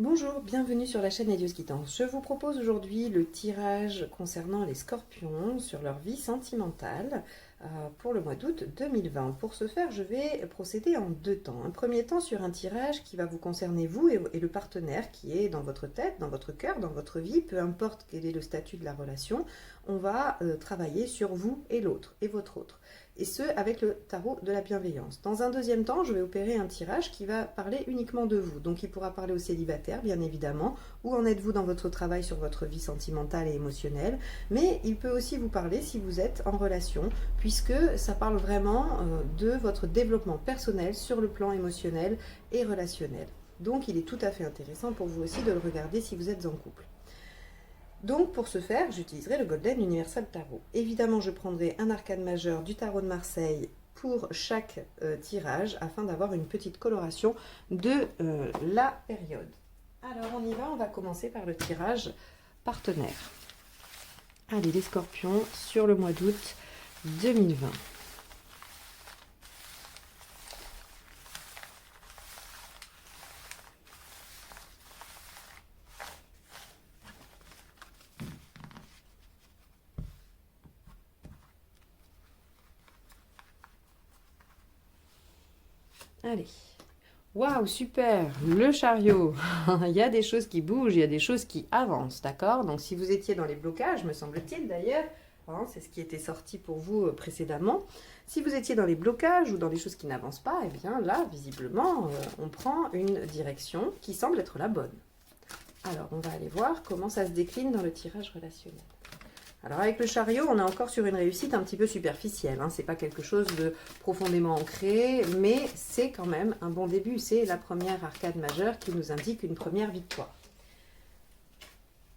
Bonjour, bienvenue sur la chaîne Adios Guidance. Je vous propose aujourd'hui le tirage concernant les scorpions sur leur vie sentimentale pour le mois d'août 2020. Pour ce faire, je vais procéder en deux temps. Un premier temps sur un tirage qui va vous concerner vous et le partenaire qui est dans votre tête, dans votre cœur, dans votre vie, peu importe quel est le statut de la relation. On va travailler sur vous et l'autre, et votre autre. Et ce, avec le tarot de la bienveillance. Dans un deuxième temps, je vais opérer un tirage qui va parler uniquement de vous. Donc il pourra parler aux célibataires, bien évidemment. Où en êtes-vous dans votre travail sur votre vie sentimentale et émotionnelle? Mais il peut aussi vous parler si vous êtes en relation, puisque ça parle vraiment de votre développement personnel sur le plan émotionnel et relationnel. Donc il est tout à fait intéressant pour vous aussi de le regarder si vous êtes en couple. Donc pour ce faire, j'utiliserai le Golden Universal Tarot. Évidemment, je prendrai un arcane majeur du tarot de Marseille pour chaque tirage afin d'avoir une petite coloration de la période. Alors on y va, on va commencer par le tirage partenaire. Allez les scorpions sur le mois d'août 2020. Allez. Waouh, super, le chariot. Il y a des choses qui bougent, il y a des choses qui avancent, d'accord? Donc si vous étiez dans les blocages, me semble-t-il d'ailleurs, hein, c'est ce qui était sorti pour vous précédemment. Si vous étiez dans les blocages ou dans des choses qui n'avancent pas, eh bien là, visiblement, on prend une direction qui semble être la bonne. Alors, on va aller voir comment ça se décline dans le tirage relationnel. Alors avec le chariot, on est encore sur une réussite un petit peu superficielle. Hein. Ce n'est pas quelque chose de profondément ancré, mais c'est quand même un bon début. C'est la première arcade majeure qui nous indique une première victoire.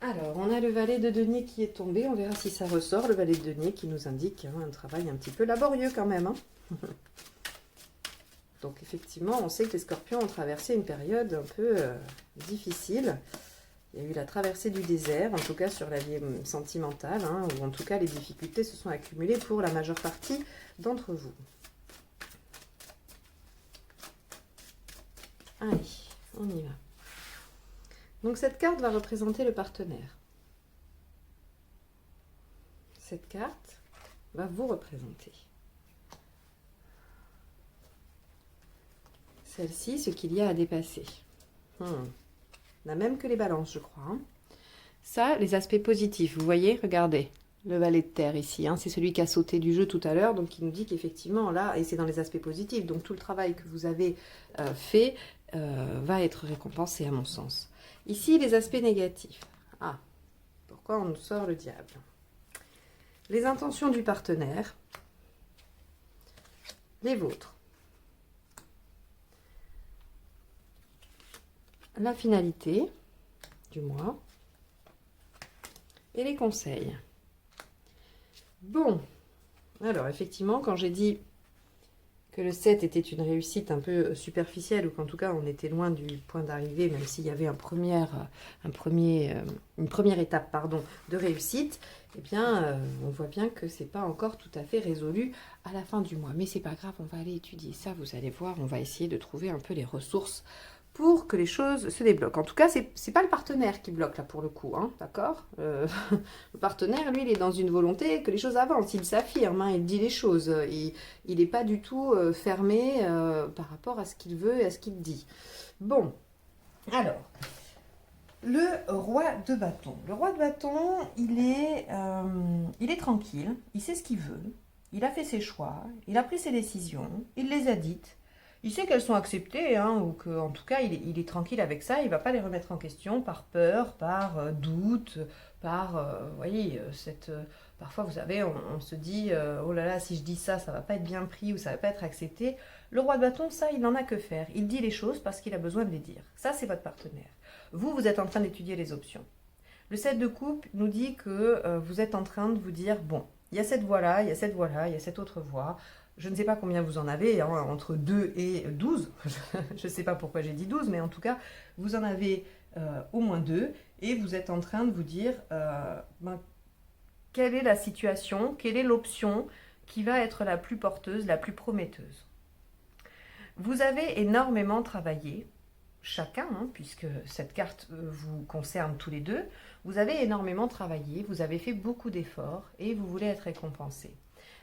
Alors, on a le valet de denier qui est tombé. On verra si ça ressort. Le valet de denier qui nous indique un travail un petit peu laborieux quand même. Hein. Donc effectivement, on sait que les scorpions ont traversé une période un peu difficile. Il y a eu la traversée du désert, en tout cas sur la vie sentimentale, hein, ou en tout cas les difficultés se sont accumulées pour la majeure partie d'entre vous. Allez, on y va. Donc cette carte va représenter le partenaire. Cette carte va vous représenter. Celle-ci, ce qu'il y a à dépasser. La même que les balances, je crois. Hein. Ça, les aspects positifs. Vous voyez, regardez, le valet de terre ici. Hein, c'est celui qui a sauté du jeu tout à l'heure. Donc, il nous dit qu'effectivement, là, et c'est dans les aspects positifs. Donc, tout le travail que vous avez fait va être récompensé, à mon sens. Ici, les aspects négatifs. Ah, pourquoi on nous sort le diable? Les intentions du partenaire. Les vôtres. La finalité du mois et les conseils. Bon, alors effectivement, quand j'ai dit que le 7 était une réussite un peu superficielle, ou qu'en tout cas on était loin du point d'arrivée, même s'il y avait une première étape de réussite, eh bien on voit bien que c'est pas encore tout à fait résolu à la fin du mois. Mais c'est pas grave, on va aller étudier ça, vous allez voir, on va essayer de trouver un peu les ressources pour que les choses se débloquent. En tout cas, c'est pas le partenaire qui bloque là pour le coup, hein, d'accord? Le partenaire, lui, il est dans une volonté que les choses avancent, il s'affirme, hein, il dit les choses, il n'est pas du tout fermé par rapport à ce qu'il veut et à ce qu'il dit. Bon, alors, le roi de bâton. Le roi de bâton, il est tranquille, il sait ce qu'il veut, il a fait ses choix, il a pris ses décisions, il les a dites. Il sait qu'elles sont acceptées, hein, ou qu'en tout cas, il est tranquille avec ça. Il ne va pas les remettre en question par peur, par doute, par, vous voyez, parfois, vous savez, on se dit, oh là là, si je dis ça, ça ne va pas être bien pris ou ça ne va pas être accepté. Le roi de bâton, ça, il n'en a que faire. Il dit les choses parce qu'il a besoin de les dire. Ça, c'est votre partenaire. Vous êtes en train d'étudier les options. Le 7 de coupe nous dit que vous êtes en train de vous dire, bon, il y a cette voie-là, il y a cette voie-là, il y a cette autre voie. Je ne sais pas combien vous en avez, hein, entre 2 et 12. Je ne sais pas pourquoi j'ai dit 12, mais en tout cas, vous en avez au moins 2. Et vous êtes en train de vous dire, quelle est la situation, quelle est l'option qui va être la plus porteuse, la plus prometteuse. Vous avez énormément travaillé chacun, hein, puisque cette carte vous concerne tous les deux, vous avez énormément travaillé, vous avez fait beaucoup d'efforts et vous voulez être récompensé.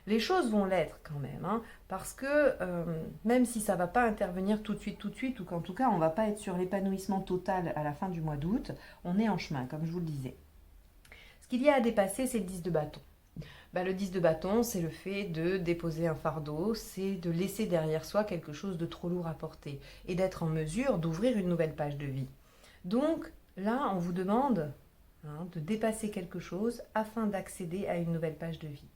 Les choses vont l'être quand même, hein, parce que même si ça ne va pas intervenir tout de suite, ou qu'en tout cas on ne va pas être sur l'épanouissement total à la fin du mois d'août, on est en chemin, comme je vous le disais. Ce qu'il y a à dépasser, c'est le 10 de bâton. Le 10 de bâton, c'est le fait de déposer un fardeau, c'est de laisser derrière soi quelque chose de trop lourd à porter et d'être en mesure d'ouvrir une nouvelle page de vie. Donc là, on vous demande de dépasser quelque chose afin d'accéder à une nouvelle page de vie.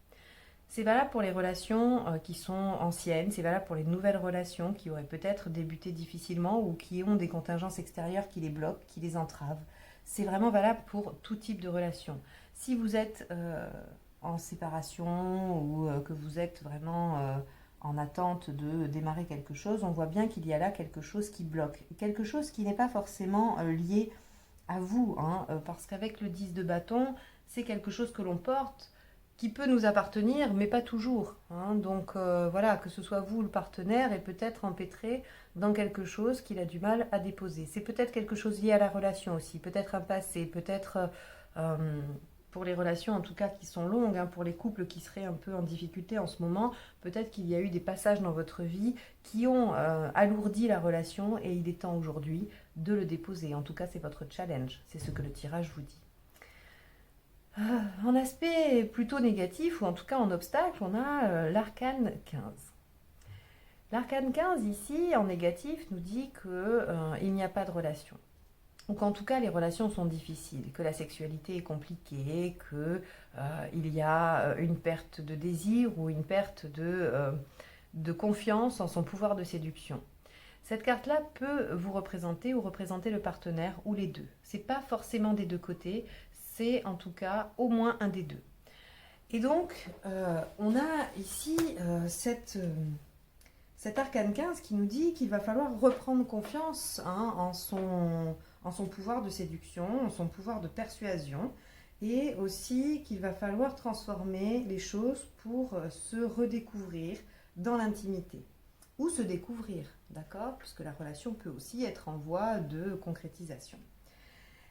C'est valable pour les relations qui sont anciennes, c'est valable pour les nouvelles relations qui auraient peut-être débuté difficilement ou qui ont des contingences extérieures qui les bloquent, qui les entravent. C'est vraiment valable pour tout type de relation. Si vous êtes en séparation ou que vous êtes vraiment en attente de démarrer quelque chose, on voit bien qu'il y a là quelque chose qui bloque. Quelque chose qui n'est pas forcément lié à vous, parce qu'avec le 10 de bâton, c'est quelque chose que l'on porte, qui peut nous appartenir, mais pas toujours. Donc voilà, que ce soit vous, le partenaire, est peut-être empêtré dans quelque chose qu'il a du mal à déposer. C'est peut-être quelque chose lié à la relation aussi, peut-être un passé, peut-être pour les relations en tout cas qui sont longues, pour les couples qui seraient un peu en difficulté en ce moment, peut-être qu'il y a eu des passages dans votre vie qui ont alourdi la relation et il est temps aujourd'hui de le déposer. En tout cas, c'est votre challenge, c'est ce que le tirage vous dit. En aspect plutôt négatif, ou en tout cas en obstacle, on a l'arcane 15. L'arcane 15 ici, en négatif, nous dit qu'il n'y a pas de relation. Ou qu'en tout cas les relations sont difficiles, que la sexualité est compliquée, qu'il y a une perte de désir ou une perte de confiance en son pouvoir de séduction. Cette carte-là peut vous représenter ou représenter le partenaire ou les deux. Ce n'est pas forcément des deux côtés, c'est en tout cas au moins un des deux. Et donc, on a ici cet arcane 15 qui nous dit qu'il va falloir reprendre confiance en son pouvoir de séduction, en son pouvoir de persuasion, et aussi qu'il va falloir transformer les choses pour se redécouvrir dans l'intimité. Ou se découvrir, d'accord? Puisque la relation peut aussi être en voie de concrétisation.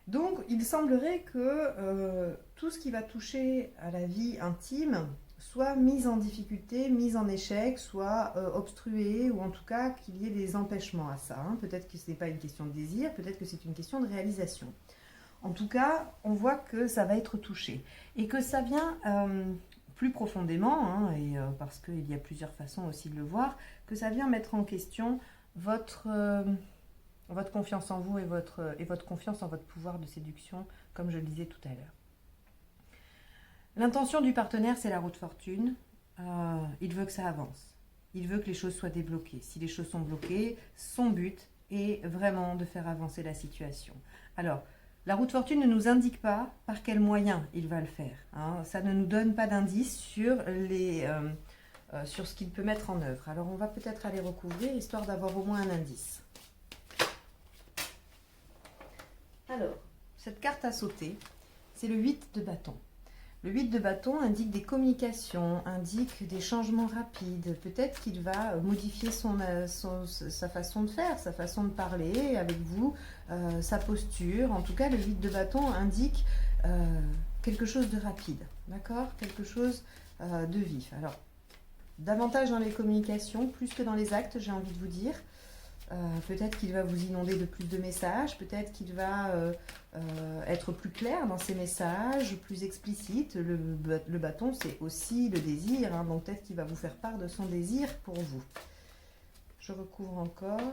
Donc, il semblerait que tout ce qui va toucher à la vie intime soit mis en difficulté, mis en échec, soit obstrué, ou en tout cas qu'il y ait des empêchements à ça. Peut-être que ce n'est pas une question de désir, peut-être que c'est une question de réalisation. En tout cas, on voit que ça va être touché. Et que ça vient plus profondément, parce qu'il y a plusieurs façons aussi de le voir, que ça vient mettre en question votre confiance en vous et votre confiance en votre pouvoir de séduction, comme je le disais tout à l'heure. L'intention du partenaire, c'est la roue de fortune. Il veut que ça avance. Il veut que les choses soient débloquées. Si les choses sont bloquées, son but est vraiment de faire avancer la situation. Alors, la roue de fortune ne nous indique pas par quels moyens il va le faire. Ça ne nous donne pas d'indice sur ce qu'il peut mettre en œuvre. Alors, on va peut-être aller recouvrir, histoire d'avoir au moins un indice. Alors, cette carte à sauter, c'est le 8 de bâton. Le 8 de bâton indique des communications, indique des changements rapides. Peut-être qu'il va modifier sa façon de faire, sa façon de parler avec vous, sa posture. En tout cas, le 8 de bâton indique quelque chose de rapide, d'accord? Quelque chose de vif. Alors, davantage dans les communications, plus que dans les actes, j'ai envie de vous dire. Peut-être qu'il va vous inonder de plus de messages, peut-être qu'il va être plus clair dans ses messages, plus explicite. Le bâton, c'est aussi le désir, donc peut-être qu'il va vous faire part de son désir pour vous. Je recouvre encore.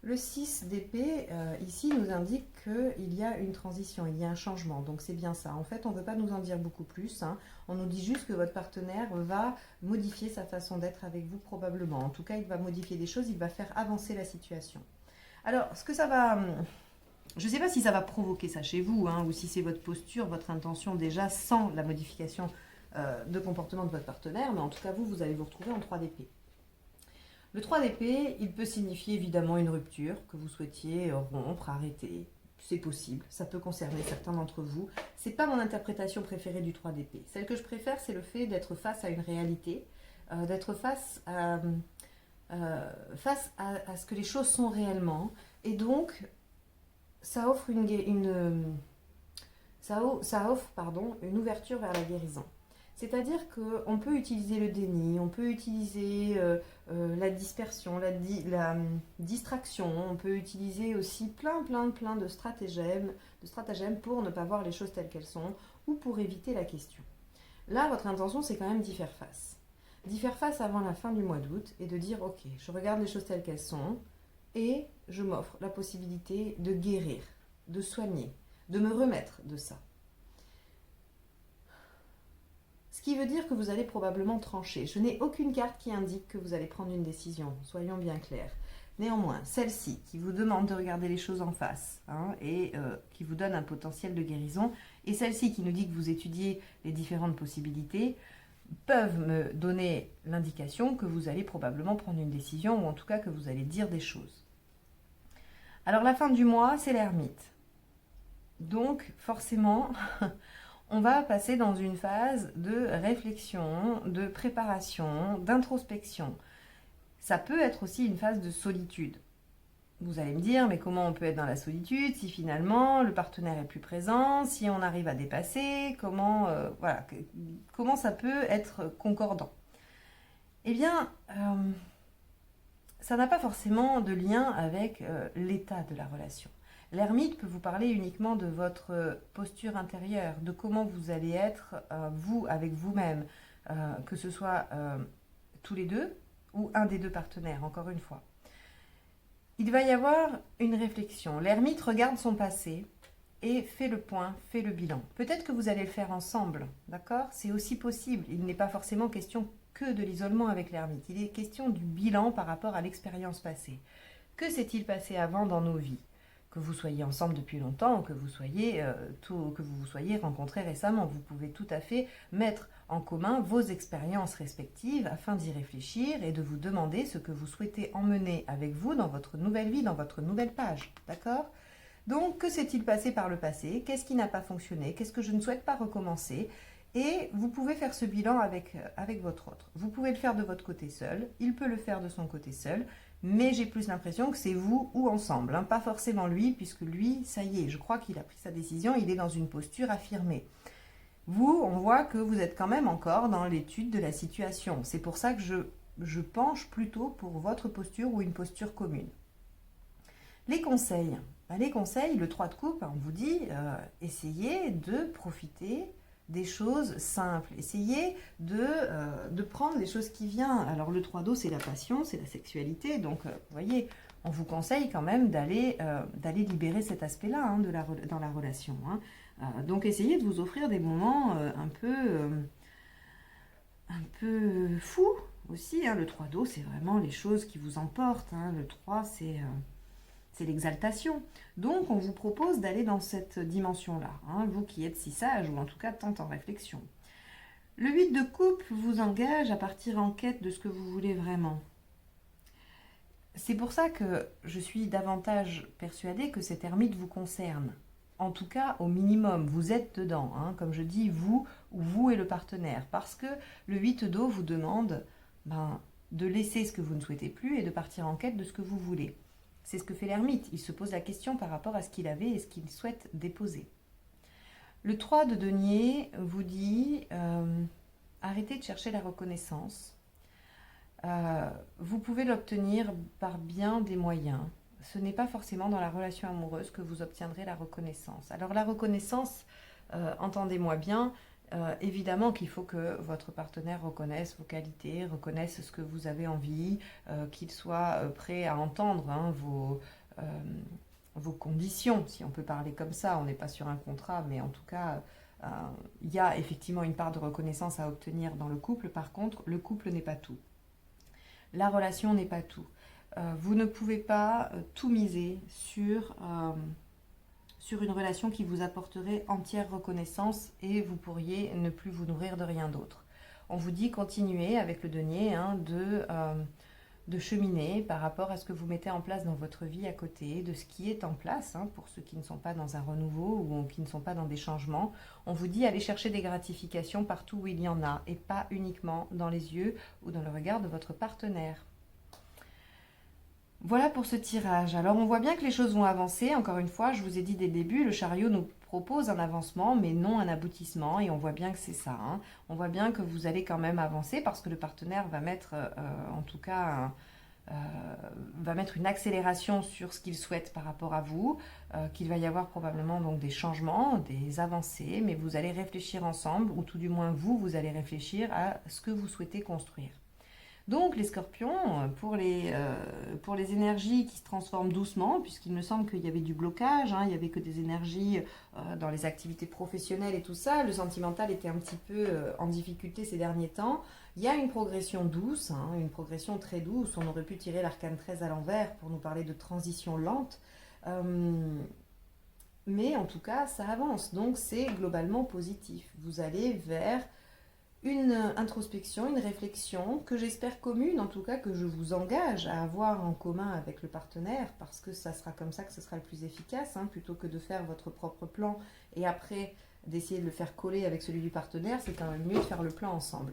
Le 6 d'épée, ici, nous indique qu'il y a une transition, il y a un changement, donc c'est bien ça. En fait, on ne veut pas nous en dire beaucoup plus, on nous dit juste que votre partenaire va modifier sa façon d'être avec vous probablement. En tout cas, il va modifier des choses, il va faire avancer la situation. Alors, ce que ça va... Je ne sais pas si ça va provoquer ça chez vous, ou si c'est votre posture, votre intention déjà sans la modification de comportement de votre partenaire, mais en tout cas, vous allez vous retrouver en 3 d'épée. Le 3 d'épée, il peut signifier évidemment une rupture, que vous souhaitiez rompre, arrêter. C'est possible, ça peut concerner certains d'entre vous. Ce n'est pas mon interprétation préférée du 3 d'épée. Celle que je préfère, c'est le fait d'être face à une réalité, d'être face à face à ce que les choses sont réellement. Et donc, ça offre ça offre une ouverture vers la guérison. C'est-à-dire qu'on peut utiliser le déni, on peut utiliser la dispersion, la distraction, on peut utiliser aussi plein de stratagèmes pour ne pas voir les choses telles qu'elles sont ou pour éviter la question. Là, votre intention, c'est quand même d'y faire face. D'y faire face avant la fin du mois d'août et de dire, ok, je regarde les choses telles qu'elles sont et je m'offre la possibilité de guérir, de soigner, de me remettre de ça. Ce qui veut dire que vous allez probablement trancher. Je n'ai aucune carte qui indique que vous allez prendre une décision, soyons bien clairs. Néanmoins, celle-ci qui vous demande de regarder les choses en face et qui vous donne un potentiel de guérison, et celle-ci qui nous dit que vous étudiez les différentes possibilités, peuvent me donner l'indication que vous allez probablement prendre une décision, ou en tout cas que vous allez dire des choses. Alors la fin du mois, c'est l'ermite. Donc forcément, on va passer dans une phase de réflexion, de préparation, d'introspection. Ça peut être aussi une phase de solitude. Vous allez me dire, mais comment on peut être dans la solitude si finalement le partenaire est plus présent, si on arrive à dépasser, comment ça peut être concordant? Eh bien, ça n'a pas forcément de lien avec l'état de la relation. L'ermite peut vous parler uniquement de votre posture intérieure, de comment vous allez être, vous, avec vous-même, que ce soit tous les deux ou un des deux partenaires, encore une fois. Il va y avoir une réflexion. L'ermite regarde son passé et fait le point, fait le bilan. Peut-être que vous allez le faire ensemble, d'accord? C'est aussi possible. Il n'est pas forcément question que de l'isolement avec l'ermite. Il est question du bilan par rapport à l'expérience passée. Que s'est-il passé avant dans nos vies? Que vous soyez ensemble depuis longtemps ou que vous vous soyez rencontrés récemment. Vous pouvez tout à fait mettre en commun vos expériences respectives afin d'y réfléchir et de vous demander ce que vous souhaitez emmener avec vous dans votre nouvelle vie, dans votre nouvelle page. D'accord ? Donc, que s'est-il passé par le passé? Qu'est-ce qui n'a pas fonctionné? Qu'est-ce que je ne souhaite pas recommencer? Et vous pouvez faire ce bilan avec votre autre. Vous pouvez le faire de votre côté seul, il peut le faire de son côté seul, mais j'ai plus l'impression que c'est vous ou ensemble, pas forcément lui, puisque lui, ça y est, je crois qu'il a pris sa décision, il est dans une posture affirmée. Vous, on voit que vous êtes quand même encore dans l'étude de la situation. C'est pour ça que je penche plutôt pour votre posture ou une posture commune. Les conseils. Le 3 de coupe, on vous dit, essayez de profiter des choses simples. Essayez de prendre les choses qui viennent. Alors le 3 d'eau, c'est la passion, c'est la sexualité. Donc, vous voyez, on vous conseille quand même d'aller libérer cet aspect-là dans la relation. Donc, essayez de vous offrir des moments un peu fous aussi. Le 3 d'eau, c'est vraiment les choses qui vous emportent. Le 3, c'est l'exaltation. Donc, on vous propose d'aller dans cette dimension-là, vous qui êtes si sage, ou en tout cas tant en réflexion. Le 8 de coupe vous engage à partir en quête de ce que vous voulez vraiment. C'est pour ça que je suis davantage persuadée que cette ermite vous concerne. En tout cas, au minimum, vous êtes dedans, comme je dis, vous et le partenaire. Parce que le 8 d'eau vous demande de laisser ce que vous ne souhaitez plus et de partir en quête de ce que vous voulez. C'est ce que fait l'ermite. Il se pose la question par rapport à ce qu'il avait et ce qu'il souhaite déposer. Le 3 de denier vous dit arrêtez de chercher la reconnaissance. Vous pouvez l'obtenir par bien des moyens. Ce n'est pas forcément dans la relation amoureuse que vous obtiendrez la reconnaissance. Alors la reconnaissance, entendez-moi bien, évidemment qu'il faut que votre partenaire reconnaisse vos qualités, reconnaisse ce que vous avez envie, qu'il soit prêt à entendre vos conditions, si on peut parler comme ça. On n'est pas sur un contrat, mais en tout cas, il y a effectivement une part de reconnaissance à obtenir dans le couple. Par contre, le couple n'est pas tout. La relation n'est pas tout. Vous ne pouvez pas tout miser sur une relation qui vous apporterait entière reconnaissance et vous pourriez ne plus vous nourrir de rien d'autre. On vous dit continuez avec le denier de cheminer par rapport à ce que vous mettez en place dans votre vie à côté, de ce qui est en place, pour ceux qui ne sont pas dans un renouveau ou qui ne sont pas dans des changements. On vous dit allez chercher des gratifications partout où il y en a et pas uniquement dans les yeux ou dans le regard de votre partenaire. Voilà pour ce tirage. Alors on voit bien que les choses vont avancer. Encore une fois, je vous ai dit dès le début, le chariot nous propose un avancement, mais non un aboutissement. Et on voit bien que c'est ça, hein. On voit bien que vous allez quand même avancer parce que le partenaire va mettre, en tout cas, va mettre une accélération sur ce qu'il souhaite par rapport à vous, qu'il va y avoir probablement donc des changements, des avancées, mais vous allez réfléchir ensemble, ou tout du moins vous, vous allez réfléchir à ce que vous souhaitez construire. Donc les scorpions, pour les énergies qui se transforment doucement, puisqu'il me semble qu'il y avait du blocage, hein, il n'y avait que des énergies dans les activités professionnelles et tout ça, le sentimental était un petit peu en difficulté ces derniers temps, il y a une progression douce, hein, une progression très douce, on aurait pu tirer l'arcane 13 à l'envers pour nous parler de transition lente, mais en tout cas ça avance, donc c'est globalement positif. Vous allez vers une introspection, une réflexion que j'espère commune, en tout cas que je vous engage à avoir en commun avec le partenaire, parce que ça sera comme ça que ce sera le plus efficace, hein, plutôt que de faire votre propre plan et après d'essayer de le faire coller avec celui du partenaire, c'est quand même mieux de faire le plan ensemble.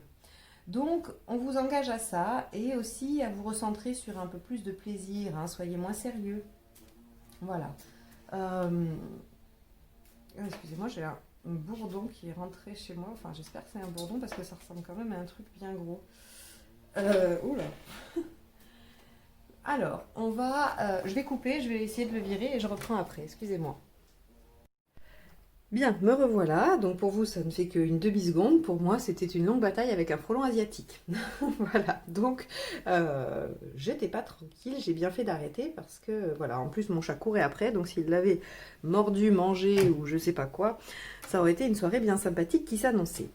Donc, on vous engage à ça et aussi à vous recentrer sur un peu plus de plaisir, hein, soyez moins sérieux. Voilà. Excusez-moi, j'ai un bourdon qui est rentré chez moi. Enfin, j'espère que c'est un bourdon parce que ça ressemble quand même à un truc bien gros. Oula. Alors, je vais couper, je vais essayer de le virer et je reprends après. Excusez-moi. Bien, me revoilà. Donc pour vous, ça ne fait qu'une demi-seconde. Pour moi, c'était une longue bataille avec un frelon asiatique. Voilà, donc j'étais pas tranquille. J'ai bien fait d'arrêter parce que, voilà, en plus mon chat courait après. Donc s'il l'avait mordu, mangé ou je sais pas quoi, ça aurait été une soirée bien sympathique qui s'annonçait.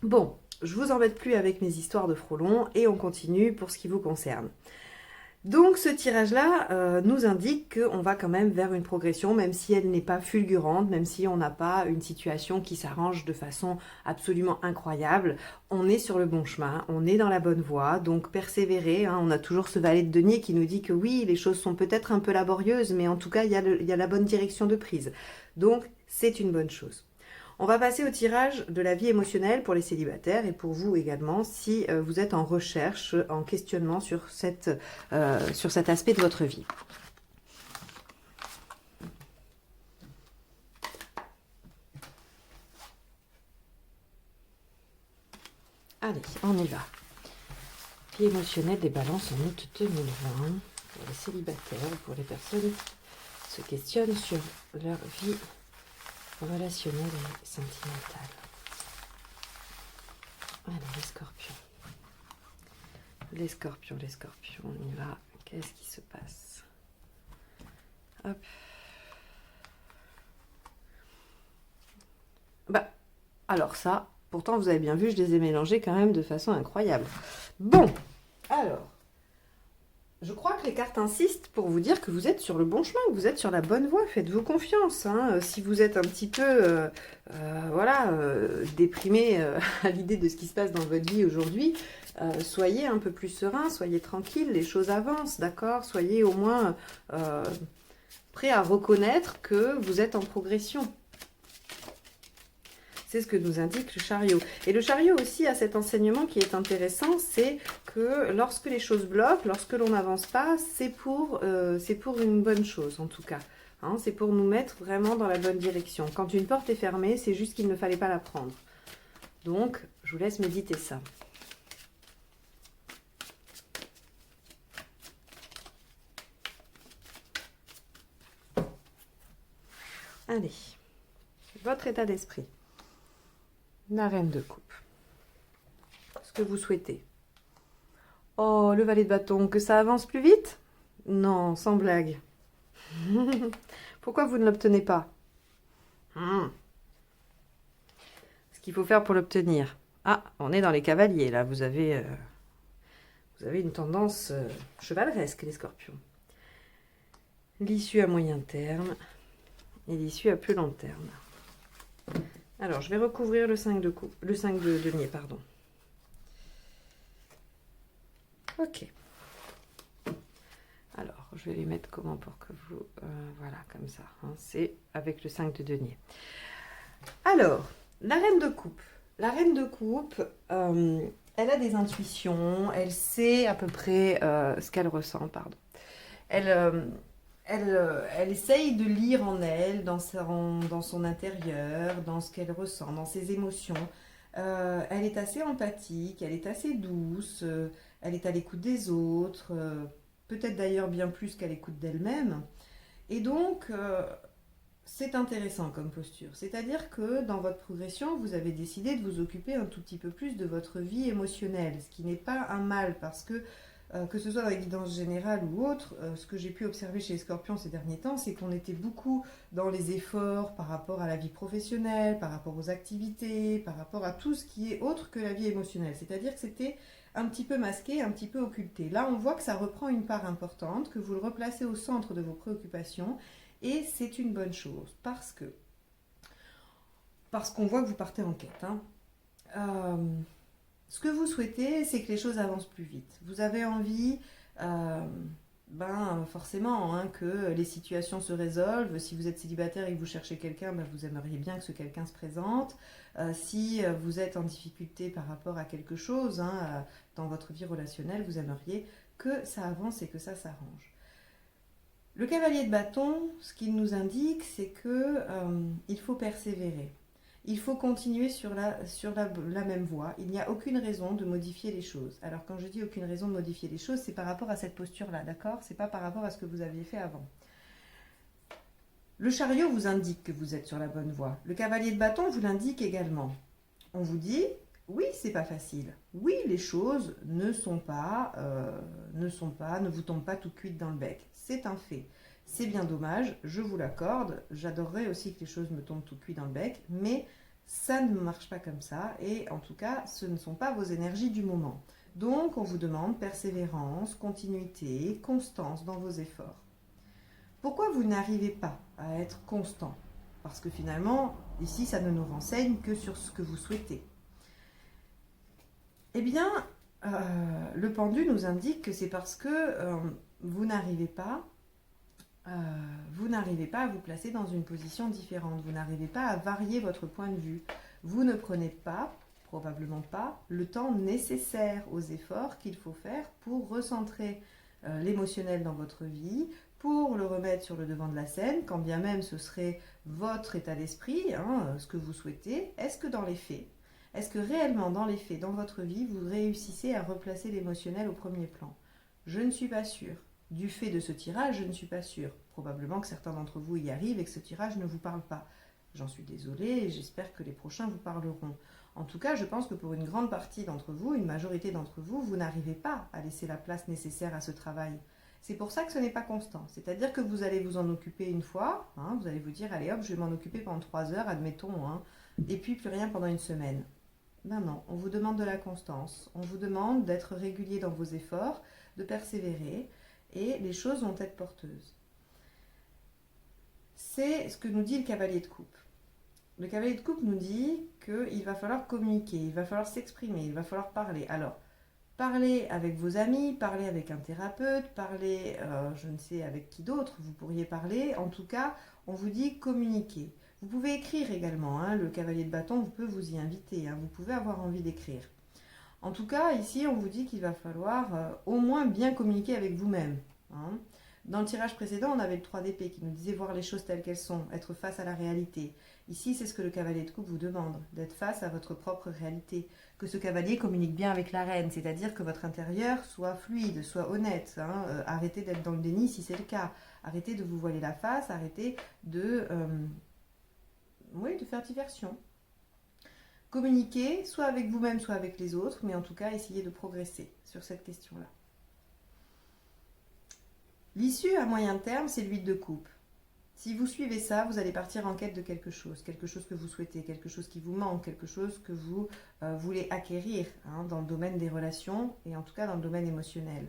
Bon, je vous embête plus avec mes histoires de frelons et on continue pour ce qui vous concerne. Donc ce tirage-là nous indique qu'on va quand même vers une progression, même si elle n'est pas fulgurante, même si on n'a pas une situation qui s'arrange de façon absolument incroyable. On est sur le bon chemin, on est dans la bonne voie, donc persévérer. Hein, on a toujours ce valet de denier qui nous dit que oui, les choses sont peut-être un peu laborieuses, mais en tout cas, il y a la bonne direction de prise. Donc c'est une bonne chose. On va passer au tirage de la vie émotionnelle pour les célibataires et pour vous également si vous êtes en recherche, en questionnement sur cet aspect de votre vie. Allez, on y va. Vie émotionnelle des balances en août 2020 pour les célibataires ou pour les personnes qui se questionnent sur leur vie relationnelle et sentimentale. Allez, les scorpions. Les scorpions, on y va. Qu'est-ce qui se passe? Hop. Bah, alors ça, pourtant vous avez bien vu, je les ai mélangés quand même de façon incroyable. Bon, alors, je crois que les cartes insistent pour vous dire que vous êtes sur le bon chemin, que vous êtes sur la bonne voie. Faites-vous confiance. Hein. Si vous êtes un petit peu déprimé à l'idée de ce qui se passe dans votre vie aujourd'hui, soyez un peu plus serein, soyez tranquille, les choses avancent, d'accord? Soyez au moins prêt à reconnaître que vous êtes en progression. C'est ce que nous indique le chariot. Et le chariot aussi a cet enseignement qui est intéressant, c'est que lorsque les choses bloquent, lorsque l'on n'avance pas, c'est pour une bonne chose en tout cas. Hein, c'est pour nous mettre vraiment dans la bonne direction. Quand une porte est fermée, c'est juste qu'il ne fallait pas la prendre. Donc, je vous laisse méditer ça. Allez, votre état d'esprit. La reine de coupe. Ce que vous souhaitez. Oh, le valet de bâton, que ça avance plus vite? Non, sans blague. Pourquoi vous ne l'obtenez pas? Ce qu'il faut faire pour l'obtenir. Ah, on est dans les cavaliers, là. Vous avez une tendance chevaleresque, les scorpions. L'issue à moyen terme et l'issue à plus long terme. Alors, je vais recouvrir le 5 de coupe, le 5 de denier, pardon. Ok. Alors, je vais les mettre comment pour que vous... voilà, comme ça. Hein, c'est avec le 5 de denier. Alors, la reine de coupe. La reine de coupe, elle a des intuitions, elle sait à peu près ce qu'elle ressent, pardon. Elle, elle essaye de lire en elle, dans son intérieur, dans ce qu'elle ressent, dans ses émotions. Elle est assez empathique, elle est assez douce, elle est à l'écoute des autres, peut-être d'ailleurs bien plus qu'à l'écoute d'elle-même. Et donc, c'est intéressant comme posture. C'est-à-dire que dans votre progression, vous avez décidé de vous occuper un tout petit peu plus de votre vie émotionnelle, ce qui n'est pas un mal parce que ce soit dans la guidance générale ou autre, ce que j'ai pu observer chez les scorpions ces derniers temps, c'est qu'on était beaucoup dans les efforts par rapport à la vie professionnelle, par rapport aux activités, par rapport à tout ce qui est autre que la vie émotionnelle. C'est-à-dire que c'était un petit peu masqué, un petit peu occulté. Là, on voit que ça reprend une part importante, que vous le replacez au centre de vos préoccupations, et c'est une bonne chose parce qu'on voit que vous partez en quête. Hein. Ce que vous souhaitez, c'est que les choses avancent plus vite. Vous avez envie, forcément, hein, que les situations se résolvent. Si vous êtes célibataire et que vous cherchez quelqu'un, vous aimeriez bien que ce quelqu'un se présente. Si vous êtes en difficulté par rapport à quelque chose, hein, dans votre vie relationnelle, vous aimeriez que ça avance et que ça s'arrange. Le cavalier de bâton, ce qu'il nous indique, c'est que il faut persévérer. Il faut continuer sur la même voie. Il n'y a aucune raison de modifier les choses. Alors quand je dis aucune raison de modifier les choses, c'est par rapport à cette posture-là, d'accord? C'est pas par rapport à ce que vous aviez fait avant. Le chariot vous indique que vous êtes sur la bonne voie. Le cavalier de bâton vous l'indique également. On vous dit, oui, c'est pas facile. Oui, les choses ne vous tombent pas tout cuites dans le bec. C'est un fait. C'est bien dommage, je vous l'accorde. J'adorerais aussi que les choses me tombent tout cuit dans le bec, mais ça ne marche pas comme ça. Et en tout cas, ce ne sont pas vos énergies du moment. Donc, on vous demande persévérance, continuité, constance dans vos efforts. Pourquoi vous n'arrivez pas à être constant? Parce que finalement, ici, ça ne nous renseigne que sur ce que vous souhaitez. Eh bien, le pendu nous indique que c'est parce que vous n'arrivez pas à vous placer dans une position différente, vous n'arrivez pas à varier votre point de vue. Vous ne prenez pas, probablement pas, le temps nécessaire aux efforts qu'il faut faire pour recentrer l'émotionnel dans votre vie, pour le remettre sur le devant de la scène, quand bien même ce serait votre état d'esprit, hein, ce que vous souhaitez. Est-ce que dans les faits, est-ce que réellement dans les faits, dans votre vie, vous réussissez à replacer l'émotionnel au premier plan? Je ne suis pas sûre. Du fait de ce tirage, je ne suis pas sûre. Probablement que certains d'entre vous y arrivent et que ce tirage ne vous parle pas. J'en suis désolée et j'espère que les prochains vous parleront. En tout cas, je pense que pour une grande partie d'entre vous, une majorité d'entre vous, vous n'arrivez pas à laisser la place nécessaire à ce travail. C'est pour ça que ce n'est pas constant. C'est-à-dire que vous allez vous en occuper une fois, hein, vous allez vous dire, allez hop, je vais m'en occuper pendant 3 heures, admettons, hein, et puis plus rien pendant une semaine. Ben non, on vous demande de la constance, on vous demande d'être régulier dans vos efforts, de persévérer, et les choses vont être porteuses. C'est ce que nous dit le cavalier de coupe. Le cavalier de coupe nous dit qu'il va falloir communiquer, il va falloir s'exprimer, il va falloir parler. Alors, parlez avec vos amis, parlez avec un thérapeute, parlez, je ne sais avec qui d'autre, vous pourriez parler. En tout cas, on vous dit communiquer. Vous pouvez écrire également, hein, le cavalier de bâton peut vous y inviter, hein, vous pouvez avoir envie d'écrire. En tout cas, ici, on vous dit qu'il va falloir au moins bien communiquer avec vous-même. Hein. Dans le tirage précédent, on avait le 3 d'épée qui nous disait voir les choses telles qu'elles sont, être face à la réalité. Ici, c'est ce que le cavalier de coupe vous demande, d'être face à votre propre réalité. Que ce cavalier communique bien avec la reine, c'est-à-dire que votre intérieur soit fluide, soit honnête. Hein. Arrêtez d'être dans le déni si c'est le cas. Arrêtez de vous voiler la face, arrêtez de faire diversion. Communiquez, soit avec vous-même, soit avec les autres, mais en tout cas, essayez de progresser sur cette question-là. L'issue à moyen terme, c'est l'huile de coupe. Si vous suivez ça, vous allez partir en quête de quelque chose que vous souhaitez, quelque chose qui vous manque, quelque chose que vous voulez acquérir, hein, dans le domaine des relations et en tout cas dans le domaine émotionnel.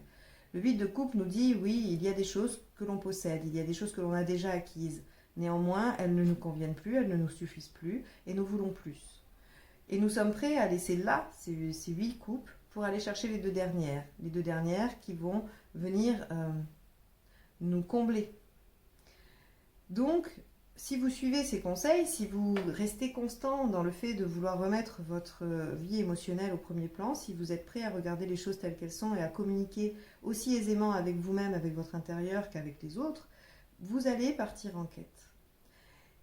Le 8 de coupe nous dit, oui, il y a des choses que l'on possède, il y a des choses que l'on a déjà acquises. Néanmoins, elles ne nous conviennent plus, elles ne nous suffisent plus et nous voulons plus. Et nous sommes prêts à laisser là ces 8 coupes pour aller chercher les 2 dernières. Les 2 dernières qui vont venir nous combler. Donc, si vous suivez ces conseils, si vous restez constant dans le fait de vouloir remettre votre vie émotionnelle au premier plan, si vous êtes prêt à regarder les choses telles qu'elles sont et à communiquer aussi aisément avec vous-même, avec votre intérieur qu'avec les autres, vous allez partir en quête.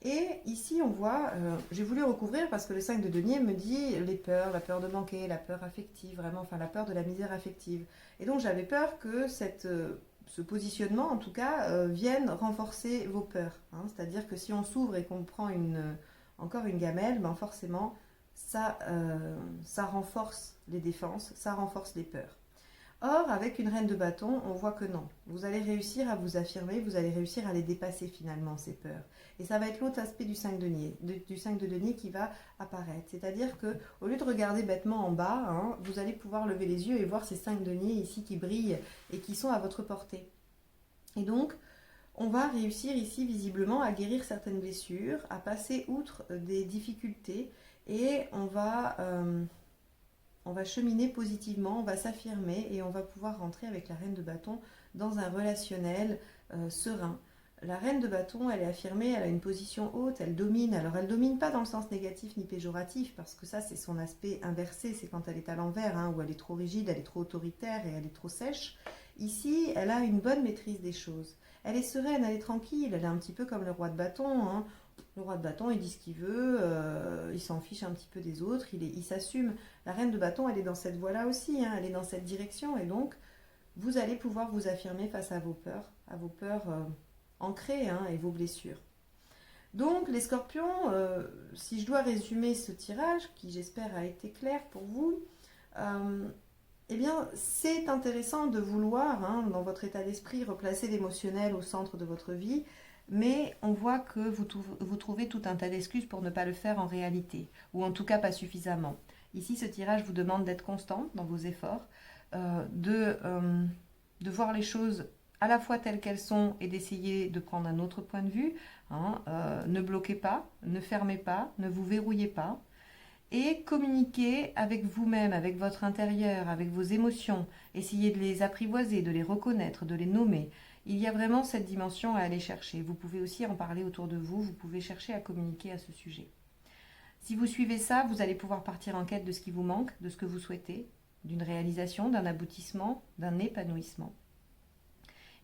Et ici, on voit, j'ai voulu recouvrir parce que le 5 de denier me dit les peurs, la peur de manquer, la peur affective, vraiment, enfin la peur de la misère affective. Et donc j'avais peur que ce positionnement, en tout cas, vienne renforcer vos peurs. Hein. C'est-à-dire que si on s'ouvre et qu'on prend encore une gamelle, ben forcément, ça renforce les défenses, ça renforce les peurs. Or, avec une reine de bâton, on voit que non. Vous allez réussir à vous affirmer, vous allez réussir à les dépasser finalement, ces peurs. Et ça va être l'autre aspect du 5 de denier qui va apparaître. C'est-à-dire que au lieu de regarder bêtement en bas, hein, vous allez pouvoir lever les yeux et voir ces 5 deniers ici qui brillent et qui sont à votre portée. Et donc, on va réussir ici visiblement à guérir certaines blessures, à passer outre des difficultés et on va cheminer positivement, on va s'affirmer et on va pouvoir rentrer avec la reine de bâton dans un relationnel serein. La reine de bâton, elle est affirmée, elle a une position haute, elle domine. Alors elle domine pas dans le sens négatif ni péjoratif, parce que ça c'est son aspect inversé, c'est quand elle est à l'envers, hein, où elle est trop rigide, elle est trop autoritaire et elle est trop sèche. Ici, elle a une bonne maîtrise des choses. Elle est sereine, elle est tranquille, elle est un petit peu comme le roi de bâton. Hein. Le roi de bâton, il dit ce qu'il veut, il s'en fiche un petit peu des autres, il s'assume. La reine de bâton, elle est dans cette voie-là aussi, hein, elle est dans cette direction. Et donc, vous allez pouvoir vous affirmer face à vos peurs ancrées hein, et vos blessures. Donc, les scorpions, si je dois résumer ce tirage, qui j'espère a été clair pour vous, eh bien, c'est intéressant de vouloir, hein, dans votre état d'esprit, replacer l'émotionnel au centre de votre vie, mais on voit que vous trouvez tout un tas d'excuses pour ne pas le faire en réalité, ou en tout cas pas suffisamment. Ici, ce tirage vous demande d'être constant dans vos efforts, de voir les choses à la fois telles qu'elles sont et d'essayer de prendre un autre point de vue. Hein. Ne bloquez pas, ne fermez pas, ne vous verrouillez pas. Et communiquer avec vous-même, avec votre intérieur, avec vos émotions. Essayez de les apprivoiser, de les reconnaître, de les nommer. Il y a vraiment cette dimension à aller chercher. Vous pouvez aussi en parler autour de vous, vous pouvez chercher à communiquer à ce sujet. Si vous suivez ça, vous allez pouvoir partir en quête de ce qui vous manque, de ce que vous souhaitez, d'une réalisation, d'un aboutissement, d'un épanouissement.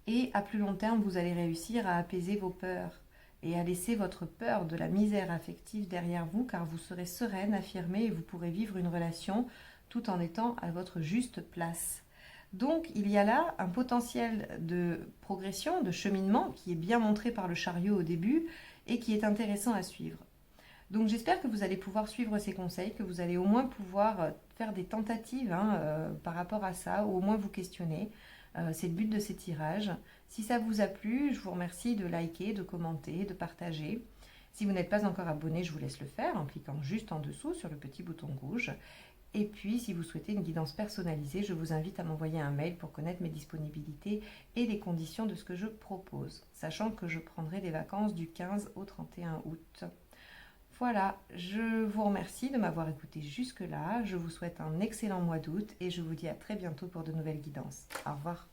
Et à plus long terme, vous allez réussir à apaiser vos peurs et à laisser votre peur de la misère affective derrière vous, car vous serez sereine, affirmée et vous pourrez vivre une relation tout en étant à votre juste place. Donc il y a là un potentiel de progression, de cheminement qui est bien montré par le chariot au début et qui est intéressant à suivre. Donc j'espère que vous allez pouvoir suivre ces conseils, que vous allez au moins pouvoir faire des tentatives par rapport à ça, ou au moins vous questionner. C'est le but de ces tirages. Si ça vous a plu, je vous remercie de liker, de commenter, de partager. Si vous n'êtes pas encore abonné, je vous laisse le faire en cliquant juste en dessous sur le petit bouton rouge. Et puis, si vous souhaitez une guidance personnalisée, je vous invite à m'envoyer un mail pour connaître mes disponibilités et les conditions de ce que je propose, sachant que je prendrai des vacances du 15 au 31 août. Voilà, je vous remercie de m'avoir écouté jusque-là. Je vous souhaite un excellent mois d'août et je vous dis à très bientôt pour de nouvelles guidances. Au revoir.